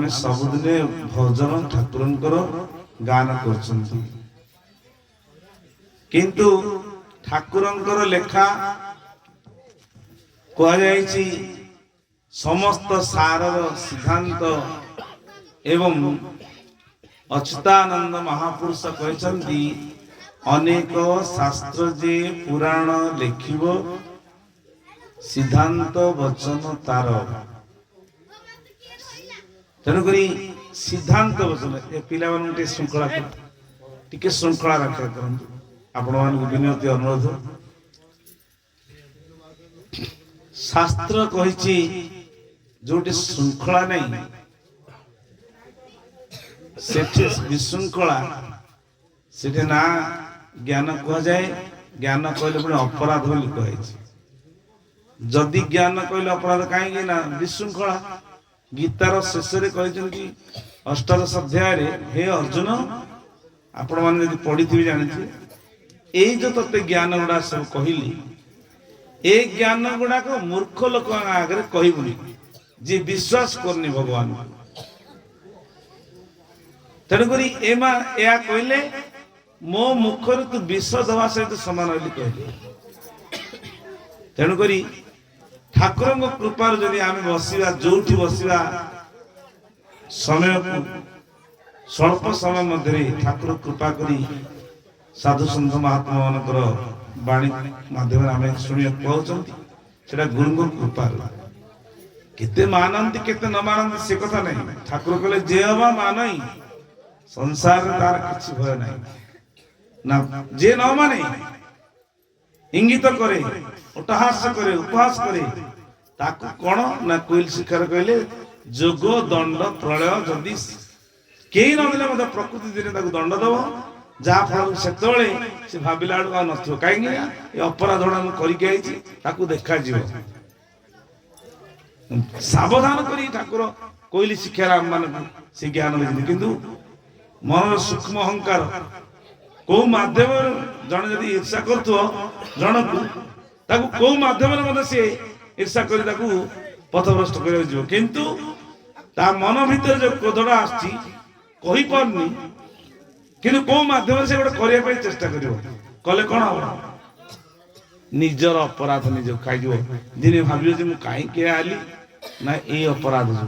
आमे सबुदिने भजन ठाकुरंकर गान करछंती किंतु ठाकुरंकर लेखा कह जायछि समस्त सारर सिद्धांत एवं अच्युतानंद महापुरुष कहते अनेक शास्त्र जे पुराण लेखिब सिद्धांत वचन तार तेणुक सिद्धांत वचन ए पिला टे श्रृंखला टिके श्रृंखला रक्षा करंतु आपण मान विनती अनुरोध शास्त्र कहिछि जोटी श्रृंखला नहीं सेठी विशृंखला सेठी ना ज्ञान कह जाए ज्ञान कहले पुणी अपराध बोली कहे जदि ज्ञान कहले अपराध कहीं ना विशृंखला गीतार शेष में कहते अष्टादश अध्याय हे अर्जुन आपण मैंने यदि पढ़ी थी जानी यही जो ते ज्ञान गुड़ा सब कहली ए ज्ञान गुड़ाक मूर्ख लोक आगे कहबुनी जी विश्वास करनी भगवान तेणुक या कहले मो मुखर तू विष दवा सहित सामान बोली कहले तेणुक ठाकुर कृपार जदि आम बसवा जो बसवा समय को स्वल्प समय मध्य ठाकुर कृपा करी साधु सन्थ महात्मा मानकर वाणी माध्यम आम शुणा पाँच से गुरु कृपा केते मानती केते न मानती से कथा नहीं ठाकुर कहले जे हवा मान संसार तार किसी भय नहीं ना जे न माने इंगित करे उपहास करे उपहास करे ताकू कौन ना कोइल शिखर कहले जोग दंड प्रलय जदि कई ना प्रकृति दिन दंड दब जहाँ फल से भाविला आ नथियो कहीं अपराध करके देखा सावधान करी ठाकुर कोइली शिक्षा आम मान से ज्ञान देते किंतु मन सूक्ष्म अहंकार कौ माध्यम जन जदि ईर्षा कर जन को कौ माध्यम सी ईर्षा कर पथभ्रष्ट कर किंतु ता मन भीतर जो क्रोधटा आसी कही पारनी किंतु कौ माध्यम से गोटे करने चेष्टा कले कौन हम निजर अपराध निज खाई दिने भाव कहीं आली ना ये अपराध जो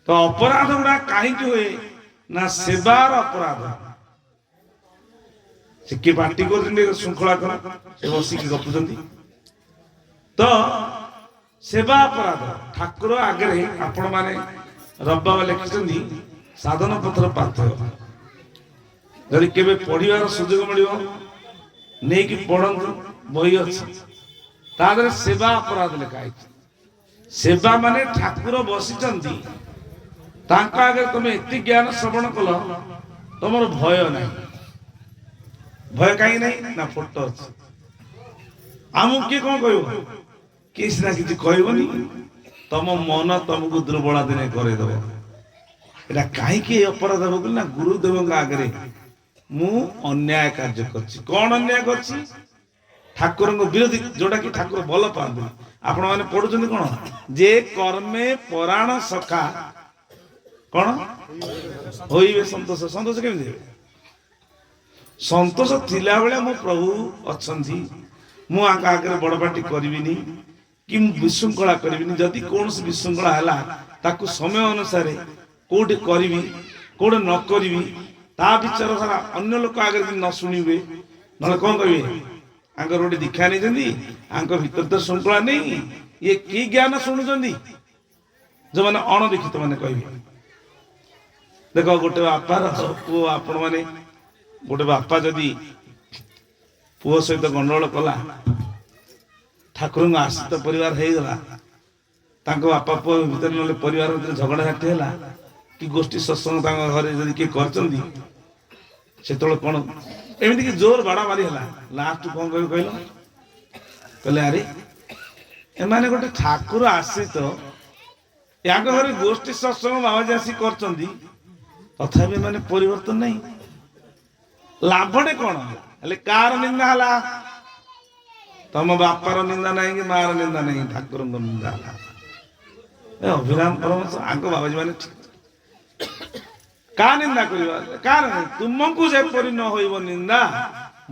तो अपराध गुड़ा कहीं हुए ना सेवार अपराध से किए पार्टी कर श्रृंखला कर बसिक गपुंट तो सेवा अपराध ठाकुर आगे आपण मैंने रब्बा लिखिं साधन पथर पार्थक्य जदि केवे पढ़ार सुजोग मिल नहीं कि पढ़तु बही अच्छी सेवा अपराध लिखाई सेवा माने ठाकुर बसी आगे तुम एत ज्ञान श्रवण कल तुम भय नहीं भय कहीं नहीं ना फोटो अच्छे आमको किए कौन कह कि सीना कि कहबनी तुम मन तुमको दुर्बला दिने करदेव यहाँ कहीं अपराध हो ना गुरुदेव आगे मु अन्याय कार्य करछि कौन अन्याय करछि ठाकुर विरोधी जोटा कि ठाकुर भल पाते आपण मैंने पढ़ुଛନ୍ତି कौन जे कर्मे पराण सखा कौन होइबे संतोष संतोष केमि संतोष थिला बेले मो प्रभु अछंती मु आगे बड़ पार्टी करबिनी कि विशृंखला करबिनी जदि कौन विशृंखला है ताकू समय अनुसार कोटे करी कोटे न करी ता विचार सारा अन्य लोक आगे न शुणे ना कौन कहे आंकर गोटे दीक्षा नहीं भीतर तो श्रृंखला नहीं ये कि ज्ञान शुणुंट जो मैंने अणदीक्षित मैंने कहे देख गोटे बापार पु आपण मैंने गोटे बापा जदि पुओ सहित गंडगोल कला ठाकुर आश्रित परिवार होगा बापा पुओ भर ना परिवार भर झगड़ा झाटी है कि गोष्ठी सत्संग घर जब किए कर कौन एमती कि जोर बाड़ा मारी है लास्ट कौन कह कहले अरे एमाने गोटे ठाकुर आश्रित या घर गोष्ठी सत्संग बाबाजी आसी कर तथापि मैंने परिवर्तन नहीं लाभटे कौन हेले कार निंदा है तम बापार निंदा नहीं कि मार निंदा नहीं ठाकुर निंदा है अभिराम परमहंस आंको बाबाजी मैंने का निंदा करवा कार तुमको जेपरी न होइब निंदा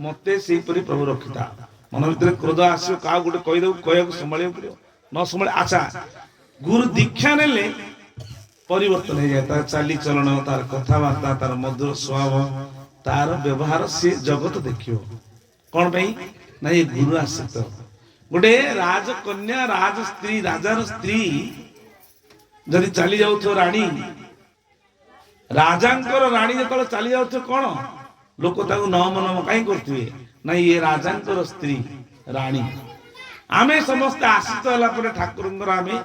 मते सेपरी प्रभु रखिता मन भीतर क्रोध आसो का गोटे कहीदेव कहू संभाल पड़ो न संभाल अच्छा गुरु दीक्षा नेले परिवर्तन हो जाए तार चाली चलन तार कथबार्ता तार मधुर स्वभाव तार व्यवहार से जगत देखियो कौन भाई ना ये गुरु आश्रित गोटे राजकन्या राज स्त्री राजार स्त्री जदि चली जाऊ राणी राजांकर राणी जो चली जाऊ कौन लोक नम नम कहीं करते ना ये राजांकर स्त्री राणी आमे समस्त आश्रित होला ठाकुर आमे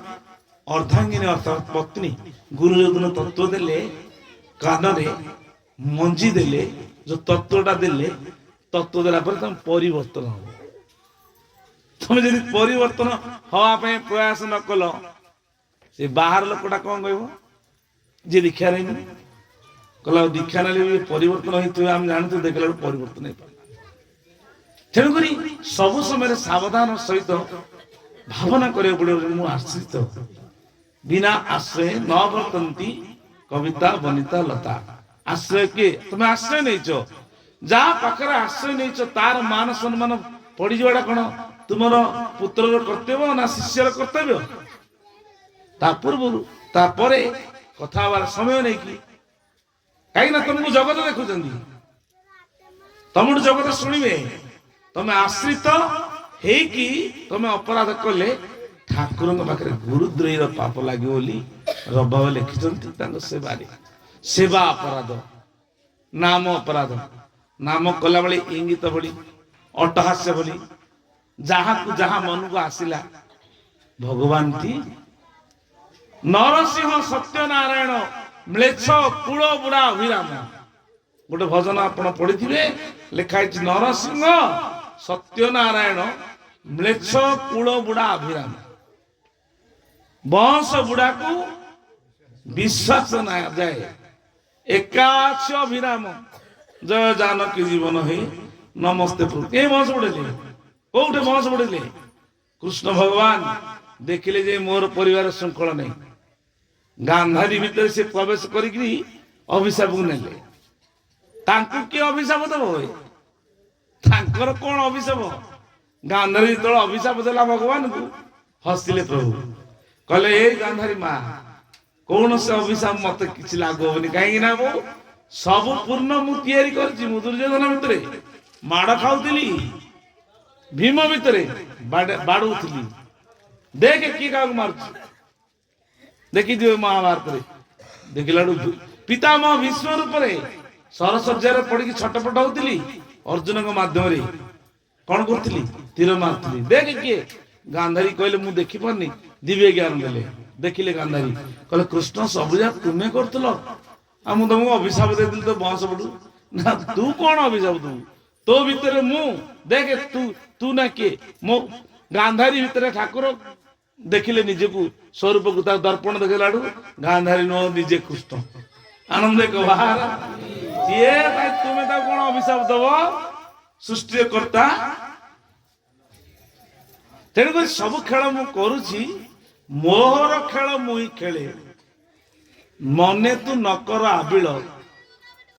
अर्धांगिनी अर्थात पत्नी गुरु जो तत्व देले कान मंजी देले जो तत्वटा देले तत्व देला पर तुम परिवर्तन हो तुम जब परिवर्तन हवाई प्रयास न कल से बाहर लोकटा कौन कह जी दीक्षा नहीं कहला दीक्षा ना परिवर्तन होते आम जानते देखला परिवर्तन हो तेणुक सब समय सावधान सहित भावना करा पड़ो मुझे आश्रित बिना आश्रय न वर्तंती कविता बनिता लता आश्रय किए तुम आश्रय नहीं जहाँ पाखे आश्रय नहीं तार मान सम्मान पड़ जावाटा कौन तुम पुत्र कर्तव्य ना शिष्यर कर्तव्य पूर्व कथा समय नहीं कि कहीं तुमको जगत देखुं तुम जगत शुणे तुम आश्रित है तुम अपराध कले ठाकुर पाखे गुरुद्रोही पाप लगे बोली रबाब लिखिं सेवारे सेवा अपराध नाम अपराध नाम कला बेले इंगित बड़ी अट्टहास्य बोली जहाँ को जहाँ मन को आसिला भगवान थी नरसिंह सत्यनारायण म्लेच्छ कूल बुढ़ा अभिराम गोटे भजन आप पढ़ी लिखाई नरसिंह सत्यनारायण म्लेच्छ कूल बुढ़ा अभिराम बंश बुढ़ा को विश्वास ना जाए एकाक्ष अभिराम जय जानकी जीवन है नमस्ते ये बंश बुढ़े कौटे बंश बुढ़े कृष्ण भगवान देखिले जे मोर परिवार श्रृंखला नहीं गांधारी भीतर से प्रवेश करी अभिशाप नेले किए अभिशाप दब कौन अभिशाप गांधारी जो अभिशाप देला भगवान को हसिले प्रभु कहले ए गांधारी माँ कौन से अभिशाप मत किसी लागू होनी कहीं सब पूर्ण मुझे दुर्योधन भितर माड़ खाऊली भीम भितर बाड़ूली देख किए क्या मार देखी दिवे महाभारत देखला पितामह भीष्म रूप सरसज्जार पड़ी छटपट होती अर्जुन मध्यम कौन करी तीर मार्ली देख किए गांधारी कहले मुझे देखी पारनी दिव्य ज्ञान देले देखिले गांधारी कहले कृष्ण सबुजा तुम्हें करथल आ मु तुमको अभिशाप देदिल तो बंश बड़ू ना तू कौन अभिशाप दू तो भितर मु देख तू तू ना किए मो गांधारी भितर ठाकुर देखिले निजे को स्वरूप को दर्पण देखला गांधारी नो निजे कृष्ण आनंद कहार ये तुम्हें कौन अभिशाप दब सृष्टि कर्ता तेणुक सब खेल मु करुची मोहर खेल मुई खेले मने तू नकर आबिल